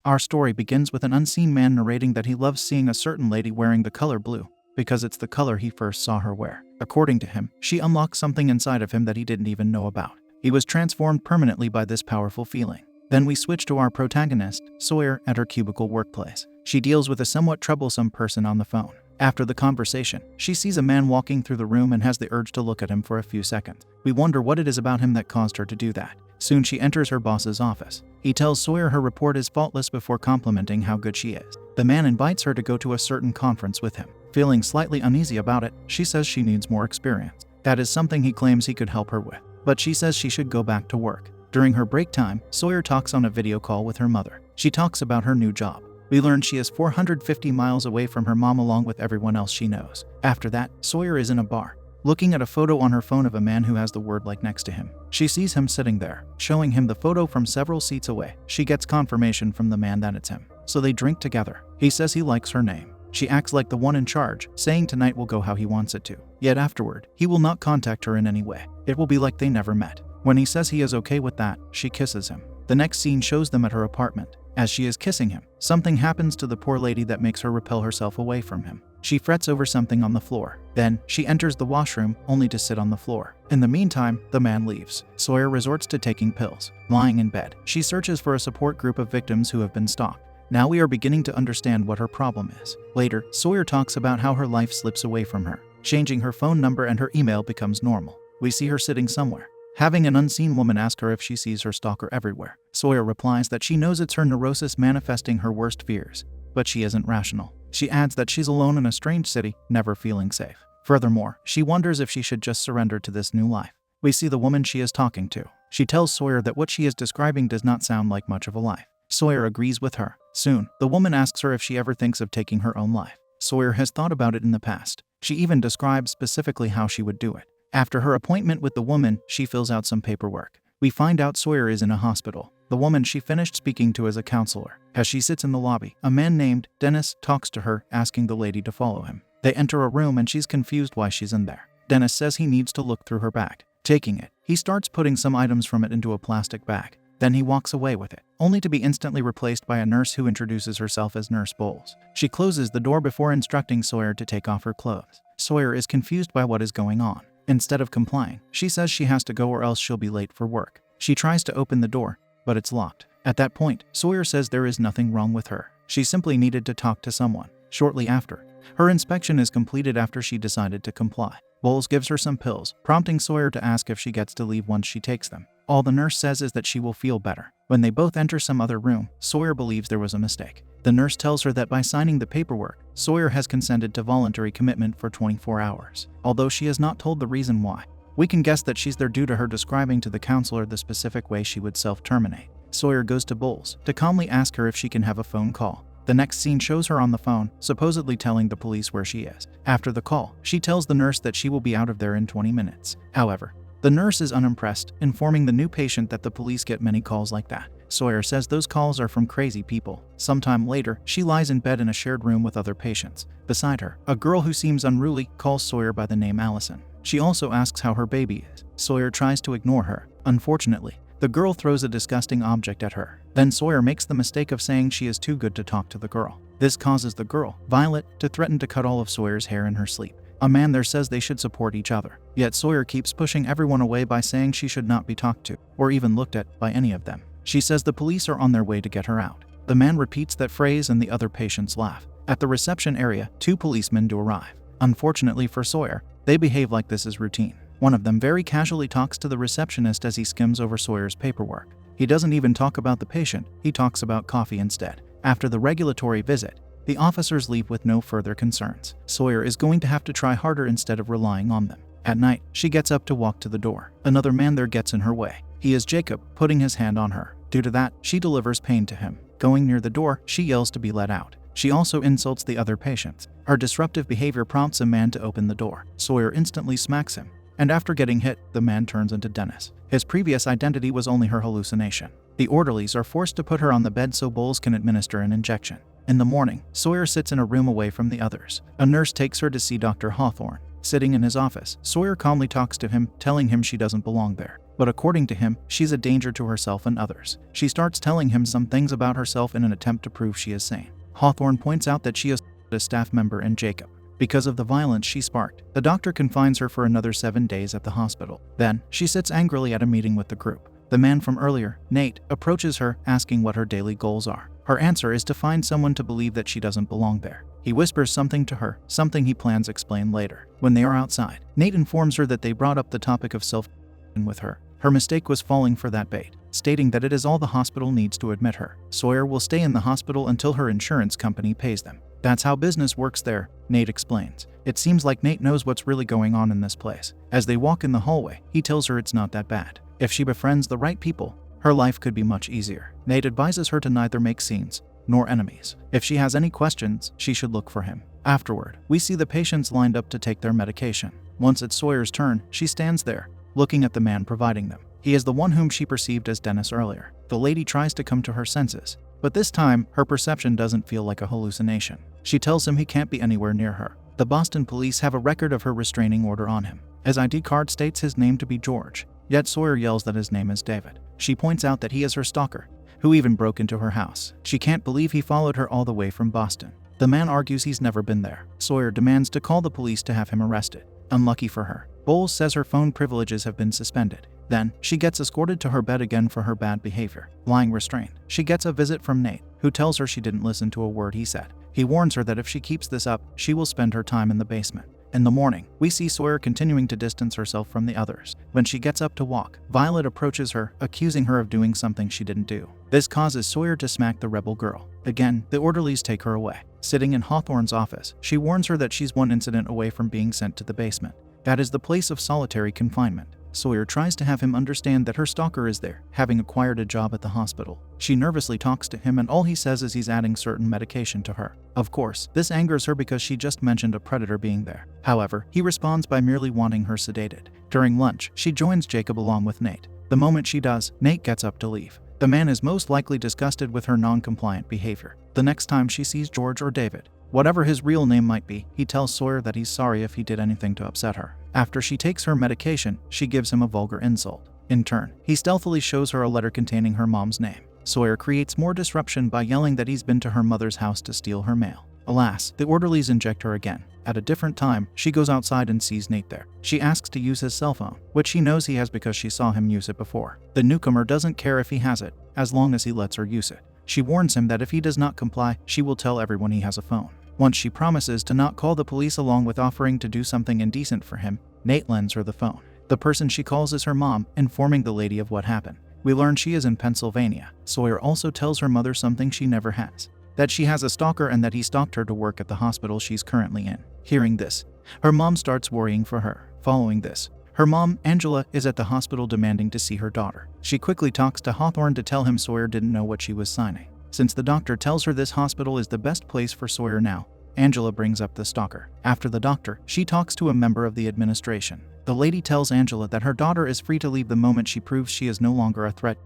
Our story begins with an unseen man narrating that he loves seeing a certain lady wearing the color blue because it's the color he first saw her wear. According to him, she unlocked something inside of him that he didn't even know about. He was transformed permanently by this powerful feeling. Then we switch to our protagonist, Sawyer, at her cubicle workplace. She deals with a somewhat troublesome person on the phone. After the conversation, she sees a man walking through the room and has the urge to look at him for a few seconds. We wonder what it is about him that caused her to do that. Soon she enters her boss's office. He tells Sawyer her report is faultless before complimenting how good she is. The man invites her to go to a certain conference with him. Feeling slightly uneasy about it, she says she needs more experience. That is something he claims he could help her with, but she says she should go back to work. During her break time, Sawyer talks on a video call with her mother. She talks about her new job. We learn she is 450 miles away from her mom along with everyone else she knows. After that, Sawyer is in a bar, looking at a photo on her phone of a man who has the word like next to him. She sees him sitting there, showing him the photo from several seats away. She gets confirmation from the man that it's him, so they drink together. He says he likes her name. She acts like the one in charge, saying tonight will go how he wants it to. Yet afterward, he will not contact her in any way. It will be like they never met. When he says he is okay with that, she kisses him. The next scene shows them at her apartment. As she is kissing him, something happens to the poor lady that makes her repel herself away from him. She frets over something on the floor. Then, she enters the washroom, only to sit on the floor. In the meantime, the man leaves. Sawyer resorts to taking pills. Lying in bed, she searches for a support group of victims who have been stalked. Now we are beginning to understand what her problem is. Later, Sawyer talks about how her life slips away from her. Changing her phone number and her email becomes normal. We see her sitting somewhere, having an unseen woman ask her if she sees her stalker everywhere. Sawyer replies that she knows it's her neurosis manifesting her worst fears, but she isn't rational. She adds that she's alone in a strange city, never feeling safe. Furthermore, she wonders if she should just surrender to this new life. We see the woman she is talking to. She tells Sawyer that what she is describing does not sound like much of a life. Sawyer agrees with her. Soon, the woman asks her if she ever thinks of taking her own life. Sawyer has thought about it in the past. She even describes specifically how she would do it. After her appointment with the woman, she fills out some paperwork. We find out Sawyer is in a hospital. The woman she finished speaking to is a counselor. As she sits in the lobby, a man named Dennis talks to her, asking the lady to follow him. They enter a room and she's confused why she's in there. Dennis says he needs to look through her bag. Taking it, he starts putting some items from it into a plastic bag. Then he walks away with it, only to be instantly replaced by a nurse who introduces herself as Nurse Bowles. She closes the door before instructing Sawyer to take off her clothes. Sawyer is confused by what is going on. Instead of complying, she says she has to go or else she'll be late for work. She tries to open the door, but it's locked. At that point, Sawyer says there is nothing wrong with her. She simply needed to talk to someone. Shortly after, her inspection is completed after she decided to comply. Bowles gives her some pills, prompting Sawyer to ask if she gets to leave once she takes them. All the nurse says is that she will feel better. When they both enter some other room, Sawyer believes there was a mistake. The nurse tells her that by signing the paperwork, Sawyer has consented to voluntary commitment for 24 hours. Although she is not told the reason why, we can guess that she's there due to her describing to the counselor the specific way she would self-terminate. Sawyer goes to Bowles to calmly ask her if she can have a phone call. The next scene shows her on the phone, supposedly telling the police where she is. After the call, she tells the nurse that she will be out of there in 20 minutes. However, the nurse is unimpressed, informing the new patient that the police get many calls like that. Sawyer says those calls are from crazy people. Sometime later, she lies in bed in a shared room with other patients. Beside her, a girl who seems unruly calls Sawyer by the name Allison. She also asks how her baby is. Sawyer tries to ignore her. Unfortunately, the girl throws a disgusting object at her. Then Sawyer makes the mistake of saying she is too good to talk to the girl. This causes the girl, Violet, to threaten to cut all of Sawyer's hair in her sleep. A man there says they should support each other. Yet Sawyer keeps pushing everyone away by saying she should not be talked to, or even looked at, by any of them. She says the police are on their way to get her out. The man repeats that phrase and the other patients laugh. At the reception area, 2 policemen do arrive. Unfortunately for Sawyer, they behave like this is routine. One of them very casually talks to the receptionist as he skims over Sawyer's paperwork. He doesn't even talk about the patient, he talks about coffee instead. After the regulatory visit, the officers leave with no further concerns. Sawyer is going to have to try harder instead of relying on them. At night, she gets up to walk to the door. Another man there gets in her way. He is Jacob, putting his hand on her. Due to that, she delivers pain to him. Going near the door, she yells to be let out. She also insults the other patients. Her disruptive behavior prompts a man to open the door. Sawyer instantly smacks him, and after getting hit, the man turns into Dennis. His previous identity was only her hallucination. The orderlies are forced to put her on the bed so Bowles can administer an injection. In the morning, Sawyer sits in a room away from the others. A nurse takes her to see Dr. Hawthorne. Sitting in his office, Sawyer calmly talks to him, telling him she doesn't belong there. but according to him, she's a danger to herself and others. She starts telling him some things about herself in an attempt to prove she is sane. Hawthorne points out that she is a staff member in Jacob. Because of the violence she sparked, the doctor confines her for another 7 days at the hospital. Then, she sits angrily at a meeting with the group. The man from earlier, Nate, approaches her, asking what her daily goals are. Her answer is to find someone to believe that she doesn't belong there. He whispers something to her, something he plans to explain later. When they are outside, Nate informs her that they brought up the topic of self-destruction with her. Her mistake was falling for that bait, stating that it is all the hospital needs to admit her. Sawyer will stay in the hospital until her insurance company pays them. That's how business works there, Nate explains. It seems like Nate knows what's really going on in this place. As they walk in the hallway, he tells her it's not that bad. If she befriends the right people, her life could be much easier. Nate advises her to neither make scenes nor enemies. If she has any questions, she should look for him. Afterward, we see the patients lined up to take their medication. Once it's Sawyer's turn, she stands there, looking at the man providing them. He is the one whom she perceived as Dennis earlier. The lady tries to come to her senses, but this time, her perception doesn't feel like a hallucination. She tells him he can't be anywhere near her. The Boston police have a record of her restraining order on him. His ID card states his name to be George, yet Sawyer yells that his name is David. She points out that he is her stalker, who even broke into her house. She can't believe he followed her all the way from Boston. The man argues he's never been there. Sawyer demands to call the police to have him arrested. Unlucky for her, Bowles says her phone privileges have been suspended. Then, she gets escorted to her bed again for her bad behavior. Lying restrained, she gets a visit from Nate, who tells her she didn't listen to a word he said. He warns her that if she keeps this up, she will spend her time in the basement. In the morning, we see Sawyer continuing to distance herself from the others. When she gets up to walk, Violet approaches her, accusing her of doing something she didn't do. This causes Sawyer to smack the rebel girl. Again, the orderlies take her away. Sitting in Hawthorne's office, she warns her that she's one incident away from being sent to the basement. That is the place of solitary confinement. Sawyer tries to have him understand that her stalker is there, having acquired a job at the hospital. She nervously talks to him and all he says is he's adding certain medication to her. Of course, this angers her because she just mentioned a predator being there. However, he responds by merely wanting her sedated. During lunch, she joins Jacob along with Nate. The moment she does, Nate gets up to leave. The man is most likely disgusted with her non-compliant behavior. The next time she sees George or David, whatever his real name might be, he tells Sawyer that he's sorry if he did anything to upset her. After she takes her medication, she gives him a vulgar insult. In turn, he stealthily shows her a letter containing her mom's name. Sawyer creates more disruption by yelling that he's been to her mother's house to steal her mail. Alas, the orderlies inject her again. At a different time, she goes outside and sees Nate there. She asks to use his cell phone, which she knows he has because she saw him use it before. The newcomer doesn't care if he has it, as long as he lets her use it. She warns him that if he does not comply, she will tell everyone he has a phone. Once she promises to not call the police along with offering to do something indecent for him, Nate lends her the phone. The person she calls is her mom, informing the lady of what happened. We learn she is in Pennsylvania. Sawyer also tells her mother something she never has, that she has a stalker and that he stalked her to work at the hospital she's currently in. Hearing this, her mom starts worrying for her. Following this, her mom, Angela, is at the hospital demanding to see her daughter. She quickly talks to Hawthorne to tell him Sawyer didn't know what she was signing. Since the doctor tells her this hospital is the best place for Sawyer now, Angela brings up the stalker. After the doctor, she talks to a member of the administration. The lady tells Angela that her daughter is free to leave the moment she proves she is no longer a threat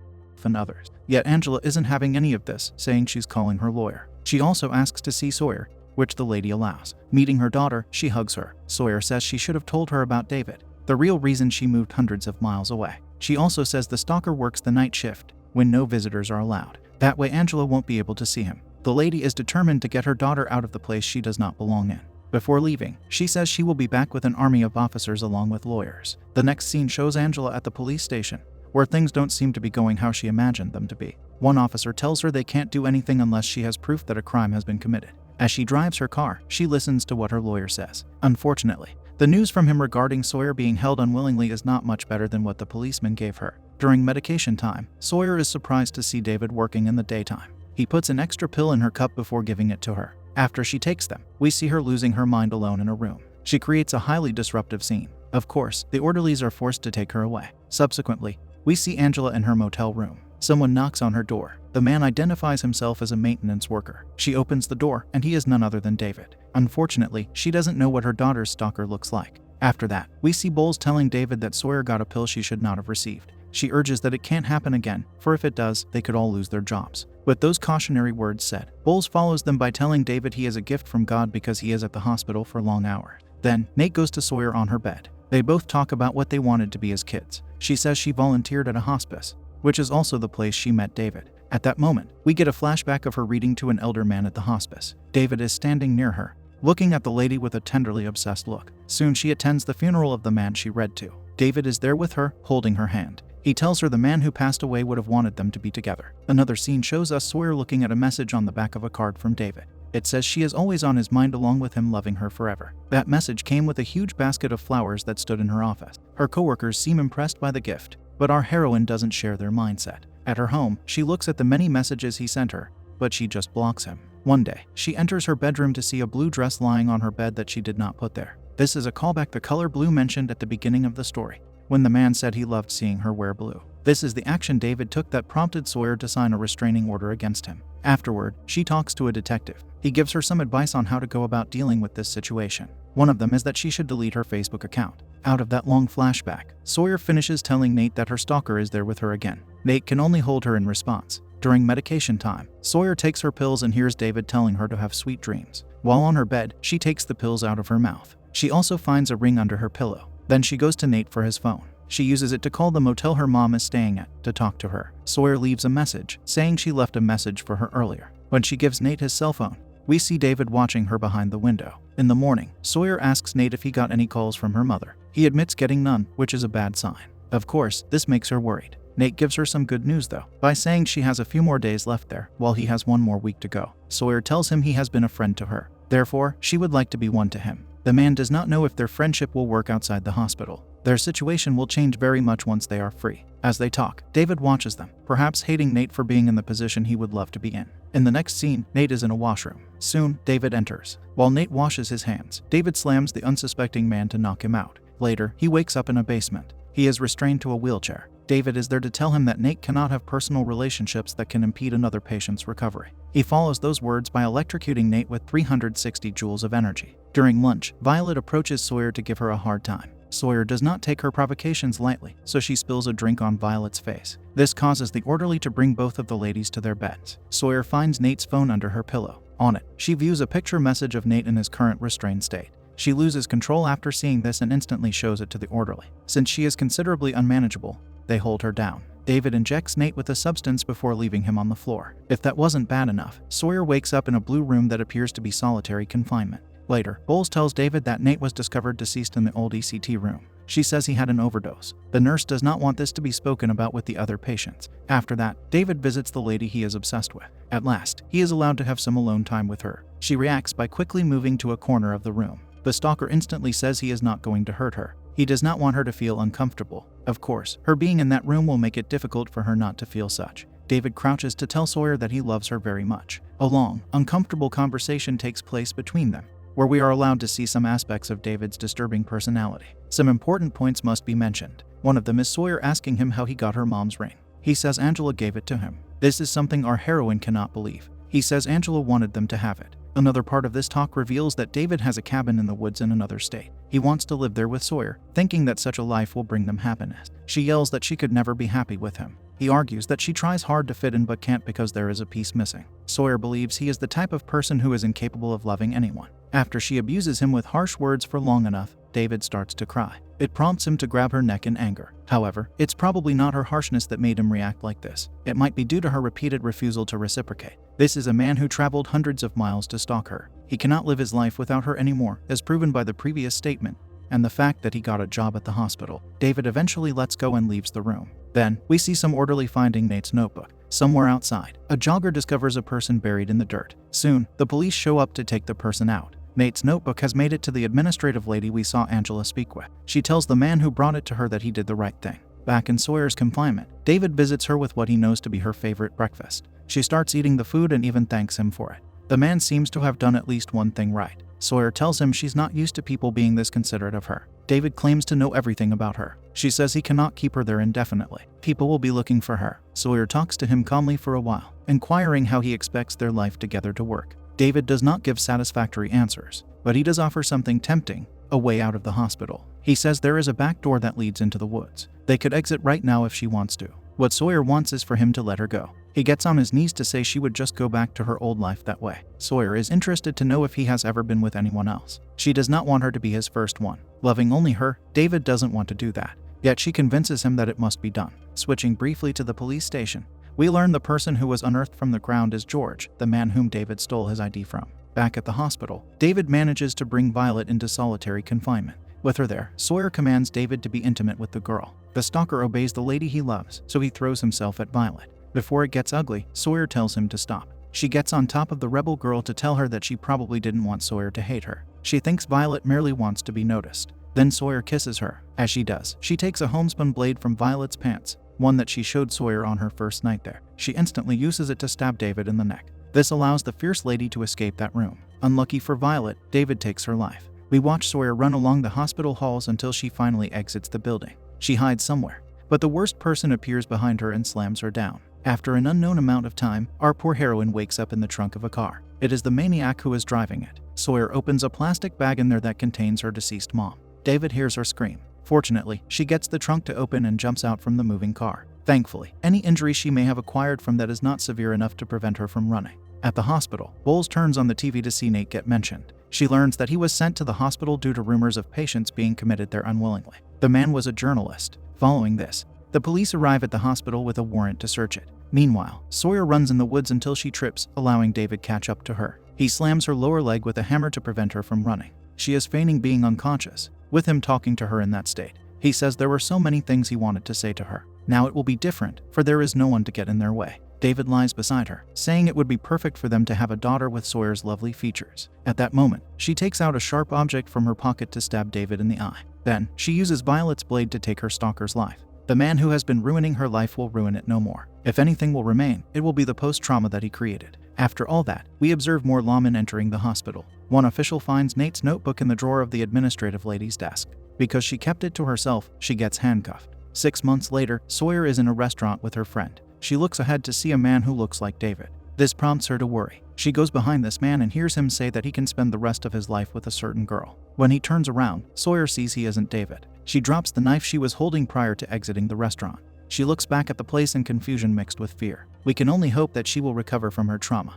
than others. Yet Angela isn't having any of this, saying she's calling her lawyer. She also asks to see Sawyer, which the lady allows. Meeting her daughter, she hugs her. Sawyer says she should have told her about David, the real reason she moved hundreds of miles away. She also says the stalker works the night shift, when no visitors are allowed. That way Angela won't be able to see him. The lady is determined to get her daughter out of the place she does not belong in. Before leaving, she says she will be back with an army of officers along with lawyers. The next scene shows Angela at the police station, where things don't seem to be going how she imagined them to be. One officer tells her they can't do anything unless she has proof that a crime has been committed. As she drives her car, she listens to what her lawyer says. Unfortunately, the news from him regarding Sawyer being held unwillingly is not much better than what the policeman gave her. During medication time, Sawyer is surprised to see David working in the daytime. He puts an extra pill in her cup before giving it to her. After she takes them, we see her losing her mind alone in a room. She creates a highly disruptive scene. Of course, the orderlies are forced to take her away. Subsequently, we see Angela in her motel room. Someone knocks on her door. The man identifies himself as a maintenance worker. She opens the door, and he is none other than David. Unfortunately, she doesn't know what her daughter's stalker looks like. After that, we see Bowles telling David that Sawyer got a pill she should not have received. She urges that it can't happen again, for if it does, they could all lose their jobs. With those cautionary words said, Bowles follows them by telling David he is a gift from God because he is at the hospital for long hours. Then, Nate goes to Sawyer on her bed. They both talk about what they wanted to be as kids. She says she volunteered at a hospice, which is also the place she met David. At that moment, we get a flashback of her reading to an elder man at the hospice. David is standing near her, looking at the lady with a tenderly obsessed look. Soon she attends the funeral of the man she read to. David is there with her, holding her hand. He tells her the man who passed away would have wanted them to be together. Another scene shows us Sawyer looking at a message on the back of a card from David. It says she is always on his mind along with him loving her forever. That message came with a huge basket of flowers that stood in her office. Her coworkers seem impressed by the gift, but our heroine doesn't share their mindset. At her home, she looks at the many messages he sent her, but she just blocks him. One day, she enters her bedroom to see a blue dress lying on her bed that she did not put there. This is a callback to the color blue mentioned at the beginning of the story, when the man said he loved seeing her wear blue. This is the action David took that prompted Sawyer to sign a restraining order against him. Afterward, she talks to a detective. He gives her some advice on how to go about dealing with this situation. One of them is that she should delete her Facebook account. Out of that long flashback, Sawyer finishes telling Nate that her stalker is there with her again. Nate can only hold her in response. During medication time, Sawyer takes her pills and hears David telling her to have sweet dreams. While on her bed, she takes the pills out of her mouth. She also finds a ring under her pillow. Then she goes to Nate for his phone. She uses it to call the motel her mom is staying at to talk to her. Sawyer leaves a message, saying she left a message for her earlier. When she gives Nate his cell phone, we see David watching her behind the window. In the morning, Sawyer asks Nate if he got any calls from her mother. He admits getting none, which is a bad sign. Of course, this makes her worried. Nate gives her some good news though, by saying she has a few more days left there, while he has one more week to go. Sawyer tells him he has been a friend to her. Therefore, she would like to be one to him. The man does not know if their friendship will work outside the hospital. Their situation will change very much once they are free. As they talk, David watches them, perhaps hating Nate for being in the position he would love to be in. In the next scene, Nate is in a washroom. Soon, David enters. While Nate washes his hands, David slams the unsuspecting man to knock him out. Later, he wakes up in a basement. He is restrained to a wheelchair. David is there to tell him that Nate cannot have personal relationships that can impede another patient's recovery. He follows those words by electrocuting Nate with 360 joules of energy. During lunch, Violet approaches Sawyer to give her a hard time. Sawyer does not take her provocations lightly, so she spills a drink on Violet's face. This causes the orderly to bring both of the ladies to their beds. Sawyer finds Nate's phone under her pillow. On it, she views a picture message of Nate in his current restrained state. She loses control after seeing this and instantly shows it to the orderly. Since she is considerably unmanageable, they hold her down. David injects Nate with a substance before leaving him on the floor. If that wasn't bad enough, Sawyer wakes up in a blue room that appears to be solitary confinement. Later, Bowles tells David that Nate was discovered deceased in the old ECT room. She says he had an overdose. The nurse does not want this to be spoken about with the other patients. After that, David visits the lady he is obsessed with. At last, he is allowed to have some alone time with her. She reacts by quickly moving to a corner of the room. The stalker instantly says he is not going to hurt her. He does not want her to feel uncomfortable. Of course, her being in that room will make it difficult for her not to feel such. David crouches to tell Sawyer that he loves her very much. A long, uncomfortable conversation takes place between them, where we are allowed to see some aspects of David's disturbing personality. Some important points must be mentioned. One of them is Sawyer asking him how he got her mom's ring. He says Angela gave it to him. This is something our heroine cannot believe. He says Angela wanted them to have it. Another part of this talk reveals that David has a cabin in the woods in another state. He wants to live there with Sawyer, thinking that such a life will bring them happiness. She yells that she could never be happy with him. He argues that she tries hard to fit in but can't because there is a piece missing. Sawyer believes he is the type of person who is incapable of loving anyone. After she abuses him with harsh words for long enough, David starts to cry. It prompts him to grab her neck in anger. However, it's probably not her harshness that made him react like this. It might be due to her repeated refusal to reciprocate. This is a man who traveled hundreds of miles to stalk her. He cannot live his life without her anymore, as proven by the previous statement and the fact that he got a job at the hospital. David eventually lets go and leaves the room. Then, we see some orderly finding Nate's notebook. Somewhere outside, a jogger discovers a person buried in the dirt. Soon, the police show up to take the person out. Nate's notebook has made it to the administrative lady we saw Angela speak with. She tells the man who brought it to her that he did the right thing. Back in Sawyer's confinement, David visits her with what he knows to be her favorite breakfast. She starts eating the food and even thanks him for it. The man seems to have done at least one thing right. Sawyer tells him she's not used to people being this considerate of her. David claims to know everything about her. She says he cannot keep her there indefinitely. People will be looking for her. Sawyer talks to him calmly for a while, inquiring how he expects their life together to work. David does not give satisfactory answers, but he does offer something tempting, a way out of the hospital. He says there is a back door that leads into the woods. They could exit right now if she wants to. What Sawyer wants is for him to let her go. He gets on his knees to say she would just go back to her old life that way. Sawyer is interested to know if he has ever been with anyone else. She does not want her to be his first one. Loving only her, David doesn't want to do that. Yet she convinces him that it must be done. Switching briefly to the police station, we learn the person who was unearthed from the ground is George, the man whom David stole his ID from. Back at the hospital, David manages to bring Violet into solitary confinement. With her there, Sawyer commands David to be intimate with the girl. The stalker obeys the lady he loves, so he throws himself at Violet. Before it gets ugly, Sawyer tells him to stop. She gets on top of the rebel girl to tell her that she probably didn't want Sawyer to hate her. She thinks Violet merely wants to be noticed. Then Sawyer kisses her. As she does, she takes a homespun blade from Violet's pants, one that she showed Sawyer on her first night there. She instantly uses it to stab David in the neck. This allows the fierce lady to escape that room. Unlucky for Violet, David takes her life. We watch Sawyer run along the hospital halls until she finally exits the building. She hides somewhere, but the worst person appears behind her and slams her down. After an unknown amount of time, our poor heroine wakes up in the trunk of a car. It is the maniac who is driving it. Sawyer opens a plastic bag in there that contains her deceased mom. David hears her scream. Fortunately, she gets the trunk to open and jumps out from the moving car. Thankfully, any injury she may have acquired from that is not severe enough to prevent her from running. At the hospital, Bowles turns on the TV to see Nate get mentioned. She learns that he was sent to the hospital due to rumors of patients being committed there unwillingly. The man was a journalist. Following this, the police arrive at the hospital with a warrant to search it. Meanwhile, Sawyer runs in the woods until she trips, allowing David catch up to her. He slams her lower leg with a hammer to prevent her from running. She is feigning being unconscious, with him talking to her in that state. He says there were so many things he wanted to say to her. Now it will be different, for there is no one to get in their way. David lies beside her, saying it would be perfect for them to have a daughter with Sawyer's lovely features. At that moment, she takes out a sharp object from her pocket to stab David in the eye. Then, she uses Violet's blade to take her stalker's life. The man who has been ruining her life will ruin it no more. If anything will remain, it will be the post-trauma that he created. After all that, we observe more lawmen entering the hospital. One official finds Nate's notebook in the drawer of the administrative lady's desk. Because she kept it to herself, she gets handcuffed. 6 months later, Sawyer is in a restaurant with her friend. She looks ahead to see a man who looks like David. This prompts her to worry. She goes behind this man and hears him say that he can spend the rest of his life with a certain girl. When he turns around, Sawyer sees he isn't David. She drops the knife she was holding prior to exiting the restaurant. She looks back at the place in confusion mixed with fear. We can only hope that she will recover from her trauma.